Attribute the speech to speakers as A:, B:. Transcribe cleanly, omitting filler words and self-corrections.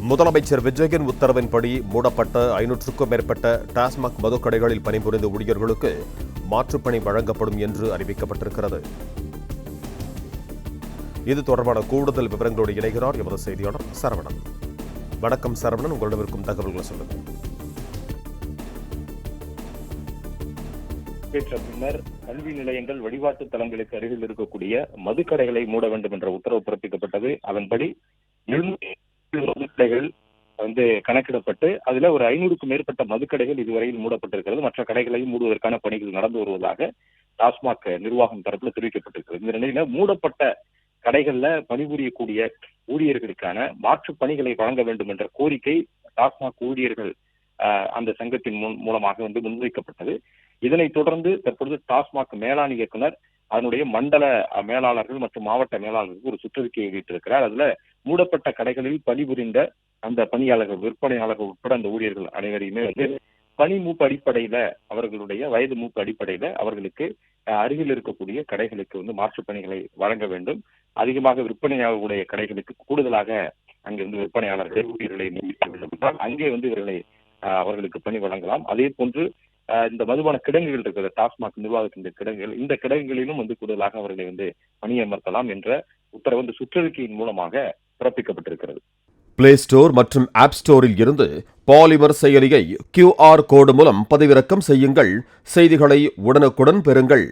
A: முதலமைச்சர் விஜயன் உத்தரவின்படி மூடப்பட்ட 500க்கும் மேற்பட்ட டாஸ்மாக் மதுக்கடைகளில் பணிபுரிந்த ஊழியர்களுக்கு மாற்றுப்பணி வழங்கப்படும் என்று அறிவிக்கப்பட்டிருக்கிறது. இது தொடர்பான கூடுதல் விவரங்களோடு இணைகிறார் எமது செய்தியாளர் சரவணன். வணக்கம் சரவணன், உங்களிடம் இருக்கும் தகவல்களை சொல்லுங்கள்.
B: பின்னர் கல்வி நிலையங்கள், வழிபாட்டு தலங்களுக்கு அருகில் இருக்கக்கூடிய மதுக்கடைகளை மூட வேண்டும் என்ற உத்தரவு பிறப்பிக்கப்பட்டது. அதன்படி 700 மதுக்கடைகள் கணக்கிடப்பட்டு அதுல ஒரு 500க்கும் மேற்பட்ட மதுக்கடைகள் இதுவரையில் மூடப்பட்டிருக்கிறது. மற்ற கடைகளையும் மூடுவதற்கான பணிகள் நடந்து வருவதாக டாஸ்மாக் நிர்வாகம் தரப்புல தெரிவிக்கப்பட்டிருக்கிறது. இந்த நிலையில மூடப்பட்ட கடைகள்ல பணிபுரியக்கூடிய ஊழியர்களுக்கான மாற்று பணிகளை வழங்க வேண்டும் என்ற கோரிக்கை டாஸ்மாக் ஊழியர்கள் அந்த சங்கத்தின் மூலமாக முன்வைக்கப்பட்டது. இதனைத் தொடர்ந்து தற்பொழுது டாஸ்மாக் மேலாண் இயக்குனர் அதனுடைய மண்டல மேலாளர்கள் மற்றும் மாவட்ட மேலாளர்களுக்கு ஒரு சுற்றறிக்கையை வெளியிட்டிருக்கிறார். அதுல மூடப்பட்ட கடைகளில் பணிபுரிந்த அந்த பணியாளர்கள், விற்பனையாளர்கள் உட்பட அந்த ஊழியர்கள் அனைவரையுமே பணி மூப்பு அடிப்படையில, அவர்களுடைய வயது மூப்பு அடிப்படையில அவர்களுக்கு அருகில் இருக்கக்கூடிய கடைகளுக்கு மாற்று பணிகளை வழங்க வேண்டும். அதிகமாக விற்பனையாளர்களுடைய கடைகளுக்கு கூடுதலாக அங்கிருந்து விற்பனையாளர்களை, ஊழியர்களை நியமிக்க வேண்டும் என்றால் அங்கே இவர்களை அவர்களுக்கு பணி வழங்கலாம். அதே போன்று இந்த மதுபான கிடங்குகள் இருக்கிற டாஸ்மாக் நிர்வாகத்தின் கிடங்குகள், இந்த கிடங்குகளிலும் கூடுதலாக அவர்களை பணியமர்த்தலாம் என்ற உத்தரவு சுற்றறிக்கையின் மூலமாக பிறப்பிக்கப்பட்டிருக்கிறது.
A: பிளே ஸ்டோர் மற்றும் ஆப் ஸ்டோரில் இருந்து பாலிமர் செயலியை QR கோடு மூலம் பதிவிறக்கம் செய்யுங்கள். செய்திகளை உடனுக்குடன் பெறுங்கள்.